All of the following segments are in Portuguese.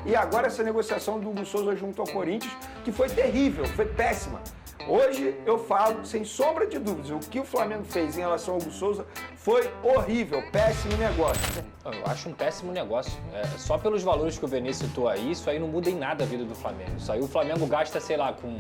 E agora essa negociação do Hugo Souza junto ao Corinthians, que foi terrível, foi péssima. Hoje eu falo, sem sombra de dúvidas, o que o Flamengo fez em relação ao Hugo Souza foi horrível, péssimo negócio. Eu acho um péssimo negócio. Só pelos valores que o Vene citou aí, isso aí não muda em nada a vida do Flamengo. Isso aí o Flamengo gasta, sei lá, com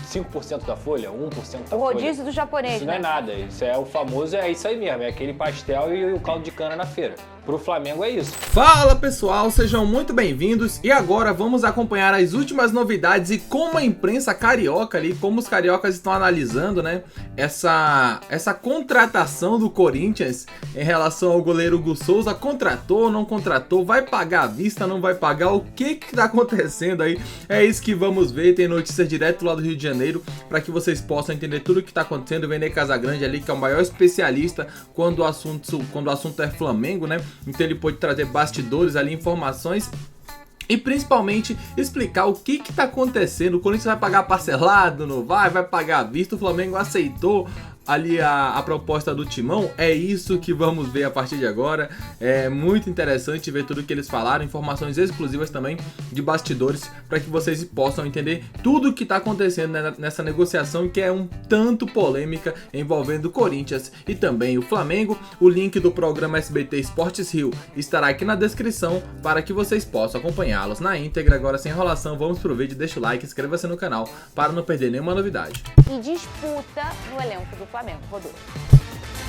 5% da folha, 1% da folha. O rodízio do japonês, isso não é nada. Isso é o famoso, é isso aí mesmo. É aquele pastel e o caldo de cana na feira. Pro Flamengo é isso. Fala pessoal, sejam muito bem-vindos e agora vamos acompanhar as últimas novidades e como a imprensa carioca ali, como os cariocas estão analisando, né, essa contratação do Corinthians em relação ao goleiro Hugo Souza. Contratou, não contratou, vai pagar à vista, não vai pagar, o que tá acontecendo aí? É isso que vamos ver, tem notícias direto lá do Rio de Janeiro para que vocês possam entender tudo o que tá acontecendo. O Vene Casagrande ali, que é o maior especialista quando o assunto é Flamengo, né? Então ele pode trazer bastidores ali, informações e principalmente explicar o que tá acontecendo. O Corinthians vai pagar parcelado, não vai pagar à vista, o Flamengo aceitou ali a proposta do Timão. É isso que vamos ver a partir de agora. É muito interessante ver tudo que eles falaram, informações exclusivas também de bastidores, para que vocês possam entender tudo o que está acontecendo nessa negociação, que é um tanto polêmica, envolvendo o Corinthians e também o Flamengo. O link do programa SBT Esportes Rio estará aqui na descrição para que vocês possam acompanhá-los na íntegra. Agora, sem enrolação, vamos pro vídeo, deixa o like, inscreva-se no canal para não perder nenhuma novidade. E disputa no elenco do Flamengo. Rodou.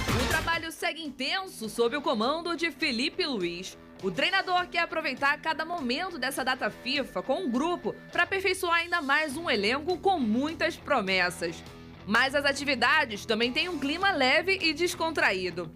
O trabalho segue intenso sob o comando de Felipe Luiz. O treinador quer aproveitar cada momento dessa data FIFA com um grupo para aperfeiçoar ainda mais um elenco com muitas promessas. Mas as atividades também têm um clima leve e descontraído.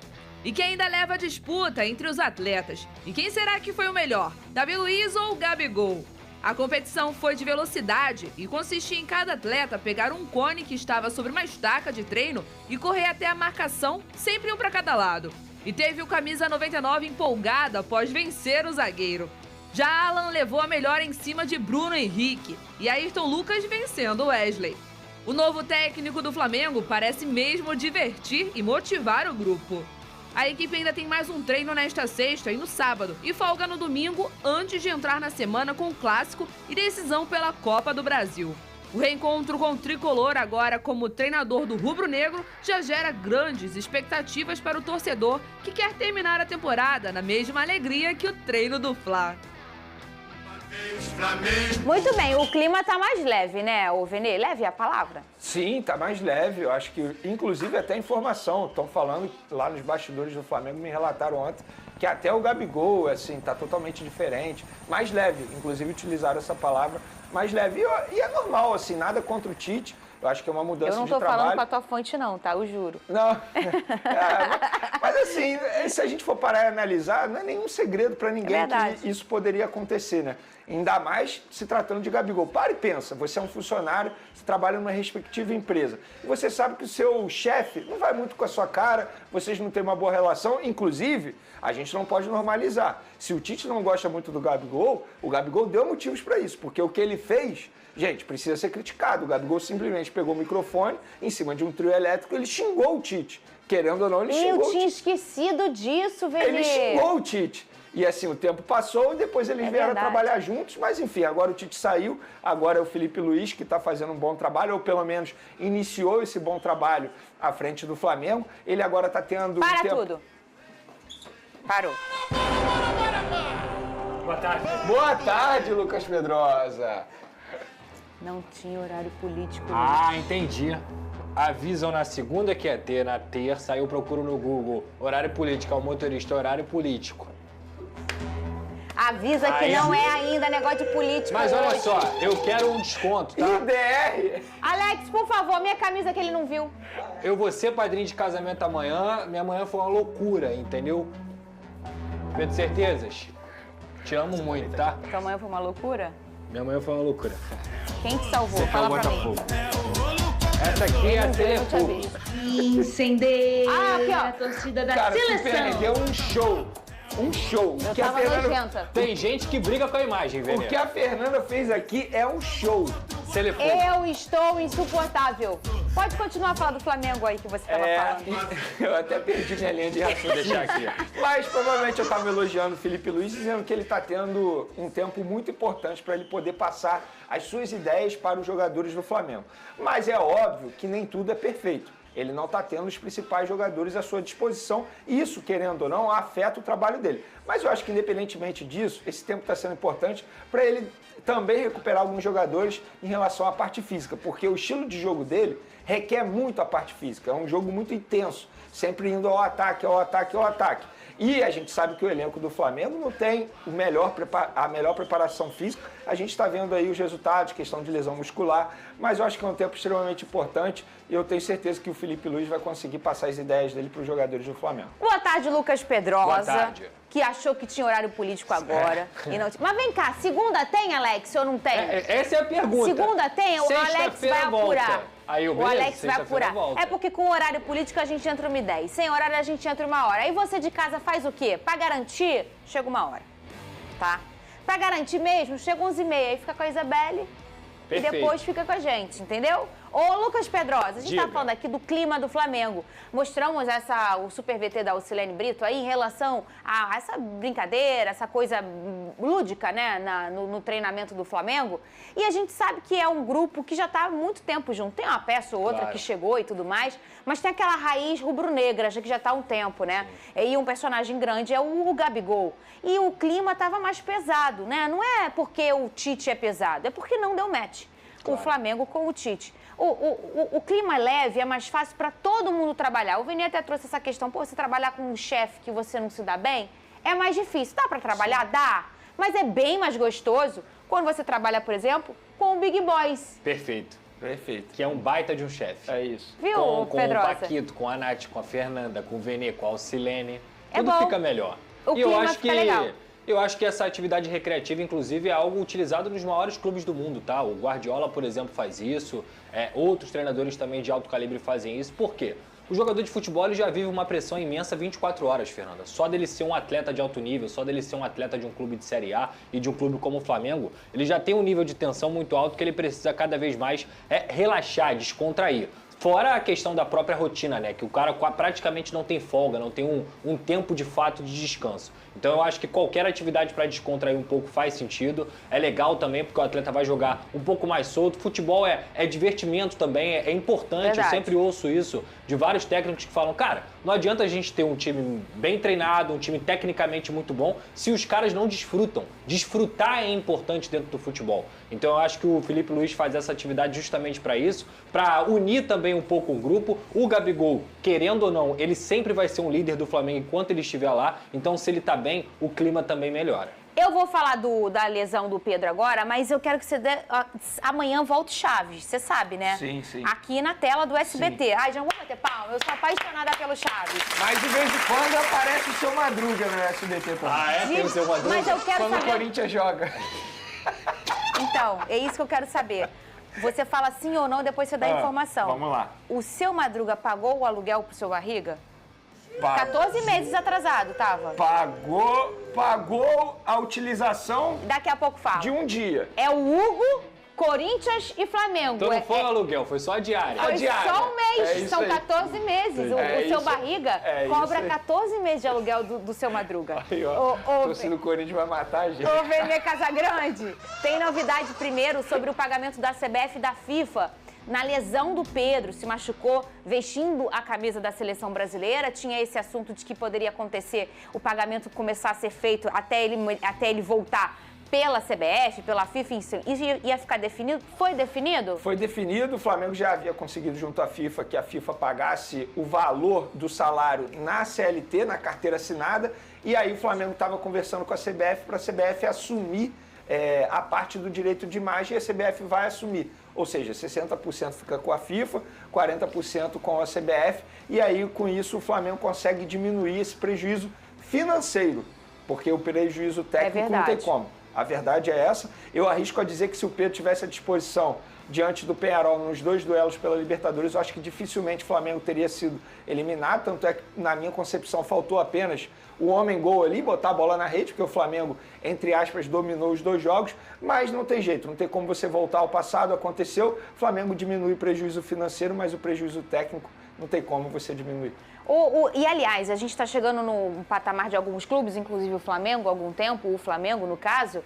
E quem ainda leva a disputa entre os atletas? E quem será que foi o melhor? Davi Luiz ou Gabigol? A competição foi de velocidade e consistia em cada atleta pegar um cone que estava sobre uma estaca de treino e correr até a marcação, sempre um para cada lado. E teve o camisa 99 empolgado após vencer o zagueiro. Já Alan levou a melhor em cima de Bruno Henrique e Ayrton Lucas vencendo Wesley. O novo técnico do Flamengo parece mesmo divertir e motivar o grupo. A equipe ainda tem mais um treino nesta sexta e no sábado e folga no domingo antes de entrar na semana com o clássico e decisão pela Copa do Brasil. O reencontro com o tricolor agora como treinador do rubro-negro já gera grandes expectativas para o torcedor que quer terminar a temporada na mesma alegria que o treino do Fla. Muito bem, o clima tá mais leve, né, o Vene? Leve a palavra? Sim, tá mais leve. Eu acho que, inclusive, até informação. Estão falando lá nos bastidores do Flamengo, me relataram ontem, que até o Gabigol, assim, tá totalmente diferente. Mais leve, inclusive utilizaram essa palavra, mais leve. E é normal, assim, nada contra o Tite. Eu acho que é uma mudança de trabalho. Eu não tô falando com a tua fonte não, tá? Eu juro. Não, mas assim, se a gente for parar e analisar, não é nenhum segredo para ninguém que isso poderia acontecer, né? Ainda mais se tratando de Gabigol. Para e pensa, você é um funcionário, você trabalha numa respectiva empresa. E você sabe que o seu chefe não vai muito com a sua cara, vocês não têm uma boa relação. Inclusive, a gente não pode normalizar. Se o Tite não gosta muito do Gabigol, o Gabigol deu motivos para isso, porque o que ele fez, gente, precisa ser criticado. O Gabigol simplesmente pegou o microfone, em cima de um trio elétrico, ele xingou o Tite. Querendo ou não, ele xingou o Tite. Eu tinha esquecido disso, Vene. Ele xingou o Tite. E assim, o tempo passou e depois eles vieram a trabalhar juntos, mas enfim, agora o Tite saiu, agora é o Felipe Luiz que está fazendo um bom trabalho, ou pelo menos iniciou esse bom trabalho à frente do Flamengo. Ele agora está tendo... Tudo. Parou. Boa tarde. Boa tarde, Lucas Pedrosa. Não tinha horário político. Ah, entendi. Avisam na segunda que ia ter, na terça, aí eu procuro no Google horário político, ao motorista, horário político. Avisa que não é ainda negócio de política. Mas olha só, eu quero um desconto, tá? IDR! Alex, por favor, minha camisa que ele não viu. Eu vou ser padrinho de casamento amanhã, minha manhã foi uma loucura, entendeu? Pedro Certezas, te amo muito, tá? Tua manhã foi uma loucura? Minha manhã foi uma loucura. Quem te salvou? Fala pra mim. Essa aqui é a Telefogo. Incendeia aqui, ó. a torcida da Cara, seleção. tu perdeu um show. Um show. Eu tava nojenta. Tem gente que briga com a imagem, velho. O que a Fernanda fez aqui é um show. Telefogo. Eu estou insuportável. Pode continuar a falar do Flamengo aí que você estava falando. Eu até perdi minha linha de raciocínio. Deixar aqui. Mas provavelmente eu estava elogiando o Felipe Luiz, dizendo que ele está tendo um tempo muito importante para ele poder passar as suas ideias para os jogadores do Flamengo. Mas é óbvio que nem tudo é perfeito. Ele não está tendo os principais jogadores à sua disposição. Isso, querendo ou não, afeta o trabalho dele. Mas eu acho que, independentemente disso, esse tempo está sendo importante para ele também recuperar alguns jogadores em relação à parte física, porque o estilo de jogo dele requer muito a parte física. É um jogo muito intenso, sempre indo ao ataque, ao ataque, ao ataque. E a gente sabe que o elenco do Flamengo não tem a melhor preparação física. A gente está vendo aí os resultados, questão de lesão muscular, mas eu acho que é um tempo extremamente importante e eu tenho certeza que o Felipe Luiz vai conseguir passar as ideias dele para os jogadores do Flamengo. Boa tarde, Lucas Pedrosa. Boa tarde. Que achou que tinha horário político agora. E não... Mas vem cá, segunda tem, Alex, ou não tem? Essa é a pergunta. Segunda tem? O Alex vai apurar. Aí o Alex vai apurar. É porque com horário político a gente entra 1h10. Sem horário a gente entra 1 hora. Aí você de casa faz o quê? Pra garantir, chega 1 hora. Tá? Pra garantir mesmo, chega 11h30. Aí fica com a Isabelle. Perfeito. E depois fica com a gente, entendeu? Ô, Lucas Pedrosa, a gente tá falando aqui do clima do Flamengo. Mostramos o Super VT da Ocilene Brito aí em relação a essa brincadeira, essa coisa lúdica, né, no treinamento do Flamengo. E a gente sabe que é um grupo que já tá há muito tempo junto. Tem uma peça ou outra que chegou e tudo mais, mas tem aquela raiz rubro-negra, que já tá há um tempo, né? E um personagem grande é o Gabigol. E o clima tava mais pesado, né? Não é porque o Tite é pesado, é porque não deu match. O Flamengo com o Tite. O clima leve é mais fácil para todo mundo trabalhar. O Vini até trouxe essa questão, pô, você trabalhar com um chefe que você não se dá bem, é mais difícil. Dá para trabalhar? Dá. Mas é bem mais gostoso quando você trabalha, por exemplo, com o Big Boys. Perfeito. Perfeito. Que é um baita de um chefe. É isso. Viu, com Pedrosa? o Paquito, com a Nath, com a Fernanda, com o Vene, com a Alcilene. É Tudo bom. fica melhor. O clima fica legal. Eu acho que essa atividade recreativa, inclusive, é algo utilizado nos maiores clubes do mundo, tá? O Guardiola, por exemplo, faz isso. Outros treinadores também de alto calibre fazem isso. Por quê? O jogador de futebol ele já vive uma pressão imensa 24 horas, Fernanda. Só dele ser um atleta de alto nível, só dele ser um atleta de um clube de Série A e de um clube como o Flamengo, ele já tem um nível de tensão muito alto que ele precisa cada vez mais relaxar, descontrair. Fora a questão da própria rotina, né? Que o cara praticamente não tem folga, não tem um tempo de fato de descanso. Então eu acho que qualquer atividade para descontrair um pouco faz sentido. É legal também porque o atleta vai jogar um pouco mais solto. Futebol é divertimento também, é importante. Verdade. Eu sempre ouço isso de vários técnicos que falam, cara, não adianta a gente ter um time bem treinado, um time tecnicamente muito bom, se os caras não desfrutam. Desfrutar é importante dentro do futebol. Então eu acho que o Felipe Luiz faz essa atividade justamente para isso, para unir também um pouco o grupo. O Gabigol, querendo ou não, ele sempre vai ser um líder do Flamengo enquanto ele estiver lá. Então se ele tá bem, o clima também melhora. Eu vou falar da lesão do Pedro agora, mas eu quero que você amanhã volte Chaves, você sabe, né? Sim, sim. Aqui na tela do SBT. Sim. Ai, já não vou bater palma, eu sou apaixonada pelo Chaves. Mas de vez em quando aparece o seu Madruga no SBT também. Ah, é? Tem o seu Madruga? Mas eu quero quando saber... o Corinthians joga. Então, é isso que eu quero saber. Você fala sim ou não, depois você dá a informação. Vamos lá. O seu Madruga pagou o aluguel pro seu Barriga? 14 meses atrasado, tava. Pagou a utilização Daqui a pouco fala. de um dia. É o Hugo, Corinthians e Flamengo. Então não foi o aluguel, foi só a diária. Foi só um mês, É isso são aí. 14 meses. O seu Barriga cobra 14 meses de aluguel do seu Madruga. Aí, ó, torcida do Corinthians vai matar a gente. Ô, Vene Casagrande, tem novidade primeiro sobre o pagamento da CBF e da FIFA. Na lesão do Pedro, se machucou vestindo a camisa da seleção brasileira. Tinha esse assunto de que poderia acontecer o pagamento começar a ser feito até ele voltar pela CBF, pela FIFA, isso ia ficar definido? Foi definido? Foi definido, o Flamengo já havia conseguido junto à FIFA que a FIFA pagasse o valor do salário na CLT, na carteira assinada, e aí o Flamengo estava conversando com a CBF para a CBF assumir a parte do direito de imagem e a CBF vai assumir. Ou seja, 60% fica com a FIFA, 40% com a CBF, e aí com isso o Flamengo consegue diminuir esse prejuízo financeiro, porque o prejuízo técnico não tem como. A verdade é essa. Eu arrisco a dizer que se o Pedro tivesse à disposição diante do Peñarol nos 2 duelos pela Libertadores, eu acho que dificilmente o Flamengo teria sido eliminado, tanto é que na minha concepção faltou apenas o homem-gol ali, botar a bola na rede, porque o Flamengo, entre aspas, dominou os 2 jogos, mas não tem jeito, não tem como você voltar ao passado, aconteceu, o Flamengo diminui o prejuízo financeiro, mas o prejuízo técnico não tem como você diminuir. E, aliás, a gente está chegando no patamar de alguns clubes, inclusive o Flamengo, há algum tempo, o Flamengo, no caso,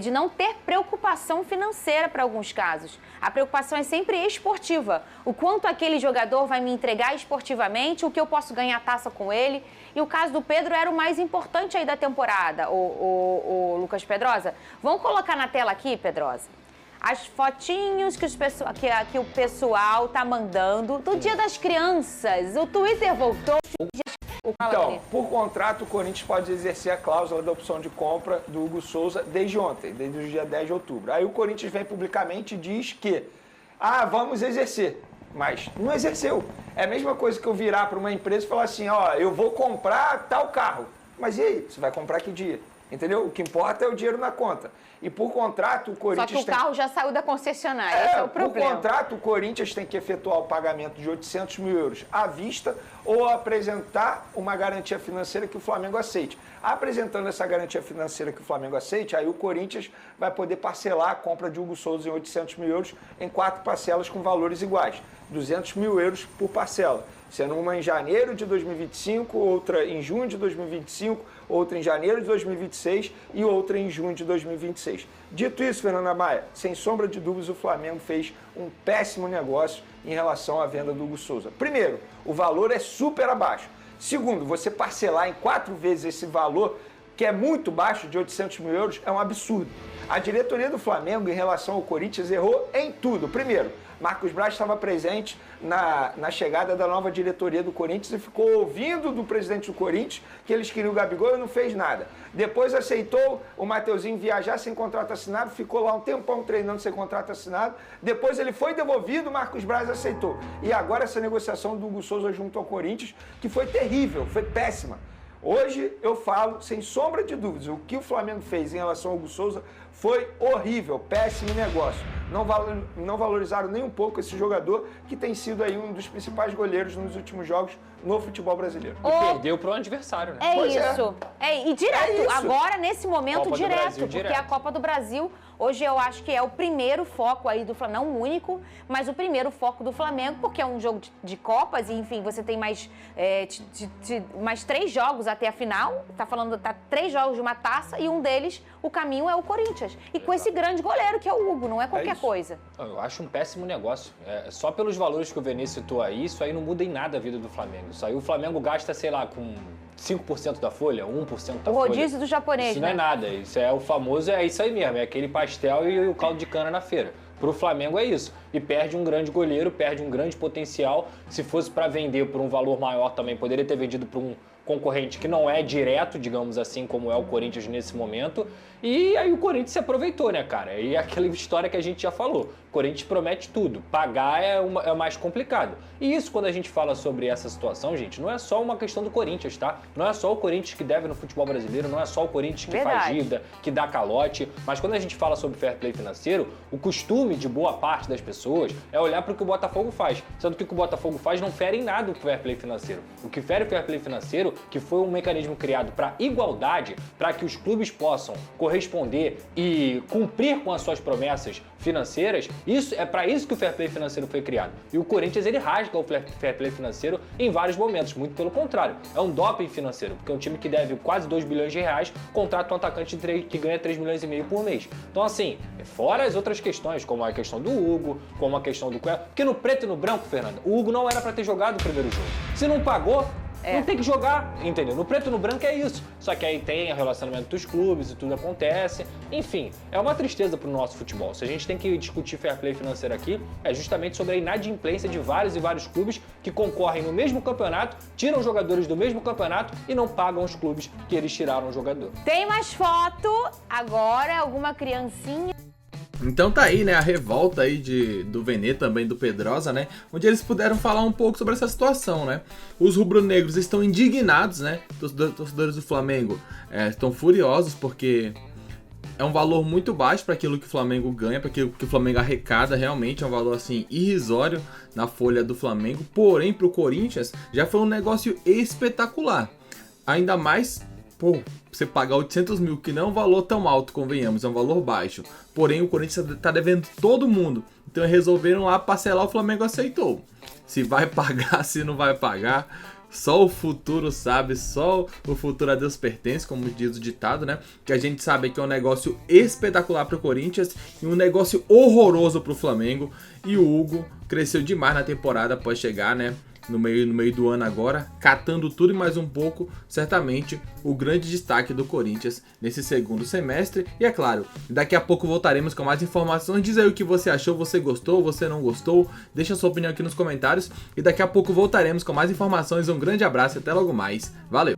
de não ter preocupação financeira para alguns casos. A preocupação é sempre esportiva. O quanto aquele jogador vai me entregar esportivamente, o que eu posso ganhar taça com ele. E o caso do Pedro era o mais importante aí da temporada, o Lucas Pedrosa. Vamos colocar na tela aqui, Pedrosa, as fotinhos que o pessoal tá mandando do Dia das Crianças. O Twitter voltou. Então, por contrato, o Corinthians pode exercer a cláusula da opção de compra do Hugo Souza desde ontem, desde o dia 10 de outubro. Aí o Corinthians vem publicamente e diz que, vamos exercer, mas não exerceu. É a mesma coisa que eu virar para uma empresa e falar assim, eu vou comprar tal carro. Mas e aí, você vai comprar que dia? Entendeu? O que importa é o dinheiro na conta. E por contrato, o Corinthians Só que o carro já saiu da concessionária, esse é o problema. Por contrato, o Corinthians tem que efetuar o pagamento de 800 mil euros à vista ou apresentar uma garantia financeira que o Flamengo aceite. Apresentando essa garantia financeira que o Flamengo aceite, aí o Corinthians vai poder parcelar a compra de Hugo Souza em 800 mil euros em 4 parcelas com valores iguais. 200 mil euros por parcela, sendo uma em janeiro de 2025, outra em junho de 2025, outra em janeiro de 2026 e outra em junho de 2026. Dito isso, Fernanda Maia, sem sombra de dúvidas, o Flamengo fez um péssimo negócio em relação à venda do Hugo Souza. Primeiro, o valor é super abaixo. Segundo, você parcelar em 4 vezes esse valor, que é muito baixo, de 800 mil euros, é um absurdo. A diretoria do Flamengo, em relação ao Corinthians, errou em tudo. Primeiro, Marcos Braz estava presente na chegada da nova diretoria do Corinthians e ficou ouvindo do presidente do Corinthians que eles queriam o Gabigol e não fez nada. Depois aceitou o Mateuzinho viajar sem contrato assinado, ficou lá um tempão treinando sem contrato assinado. Depois ele foi devolvido, Marcos Braz aceitou. E agora essa negociação do Hugo Souza junto ao Corinthians, que foi terrível, foi péssima. Hoje eu falo, sem sombra de dúvidas, o que o Flamengo fez em relação ao Hugo Souza foi horrível, péssimo negócio. Não valorizaram nem um pouco esse jogador que tem sido aí um dos principais goleiros nos últimos jogos no futebol brasileiro. E perdeu para o adversário, né? E direto, isso. Agora, nesse momento, Copa direto, Brasil, porque direto. a Copa do Brasil, hoje eu acho que é o primeiro foco aí do Flamengo, não o único, mas o primeiro foco do Flamengo, porque é um jogo de Copas, e enfim, você tem mais 3 jogos até a final, tá 3 jogos de uma taça, e um deles, o caminho é o Corinthians. E com esse grande goleiro, que é o Hugo, não é qualquer coisa. Eu acho um péssimo negócio. Só pelos valores que o Vene citou aí, isso aí não muda em nada a vida do Flamengo. Isso aí o Flamengo gasta, sei lá, com 5% da folha, 1% da folha. O rodízio do japonês, isso não é nada. Isso é o famoso, é isso aí mesmo. É aquele pastel e o caldo de cana na feira. Pro Flamengo é isso. E perde um grande goleiro, perde um grande potencial. Se fosse para vender por um valor maior também, poderia ter vendido para um concorrente que não é direto, digamos assim, como é o Corinthians nesse momento. E aí o Corinthians se aproveitou, né, cara? E aquela história que a gente já falou. O Corinthians promete tudo. Pagar é mais complicado. E isso, quando a gente fala sobre essa situação, gente, não é só uma questão do Corinthians, tá? Não é só o Corinthians que deve no futebol brasileiro, não é só o Corinthians que faz dívida, que dá calote. Mas quando a gente fala sobre fair play financeiro, o costume de boa parte das pessoas é olhar para o que o Botafogo faz. Sendo que o que o Botafogo faz não fere em nada o fair play financeiro. O que fere o fair play financeiro, que foi um mecanismo criado para igualdade, para que os clubes possam corresponder e cumprir com as suas promessas financeiras, isso é para isso que o fair play financeiro foi criado. E o Corinthians, ele rasga o fair play financeiro em vários momentos, muito pelo contrário. É um doping financeiro, porque é um time que deve quase 2 bilhões de reais contrata um atacante que ganha 3 milhões e meio por mês. Então, assim, fora as outras questões, como a questão do Hugo, como a questão do Cueva, porque no preto e no branco, Fernanda, o Hugo não era para ter jogado o primeiro jogo. Se não pagou, não tem que jogar, entendeu? No preto e no branco é isso. Só que aí tem o relacionamento dos clubes e tudo acontece. Enfim, é uma tristeza pro nosso futebol. Se a gente tem que discutir fair play financeiro aqui, é justamente sobre a inadimplência de vários e vários clubes que concorrem no mesmo campeonato, tiram jogadores do mesmo campeonato e não pagam os clubes que eles tiraram o jogador. Tem mais foto, agora alguma criancinha. Então tá aí, né, a revolta aí do Vene, também do Pedrosa, né, onde eles puderam falar um pouco sobre essa situação, né. Os rubro-negros estão indignados, né, torcedores do Flamengo estão furiosos porque é um valor muito baixo para aquilo que o Flamengo ganha, para aquilo que o Flamengo arrecada, realmente é um valor assim irrisório na folha do Flamengo. Porém, para o Corinthians já foi um negócio espetacular. Ainda mais, pô, você pagar 800 mil, que não é um valor tão alto, convenhamos, é um valor baixo. Porém, o Corinthians está devendo todo mundo. Então resolveram lá parcelar, o Flamengo aceitou. Se vai pagar, se não vai pagar, só o futuro sabe, só o futuro a Deus pertence, como diz o ditado, né? Que a gente sabe que é um negócio espetacular para o Corinthians e um negócio horroroso para o Flamengo. E o Hugo cresceu demais na temporada após chegar, né? No meio do ano agora, catando tudo e mais um pouco, certamente o grande destaque do Corinthians nesse segundo semestre. E é claro, daqui a pouco voltaremos com mais informações. Diz aí o que você achou, você gostou, você não gostou, deixa a sua opinião aqui nos comentários. E daqui a pouco voltaremos com mais informações. Um grande abraço e até logo mais. Valeu!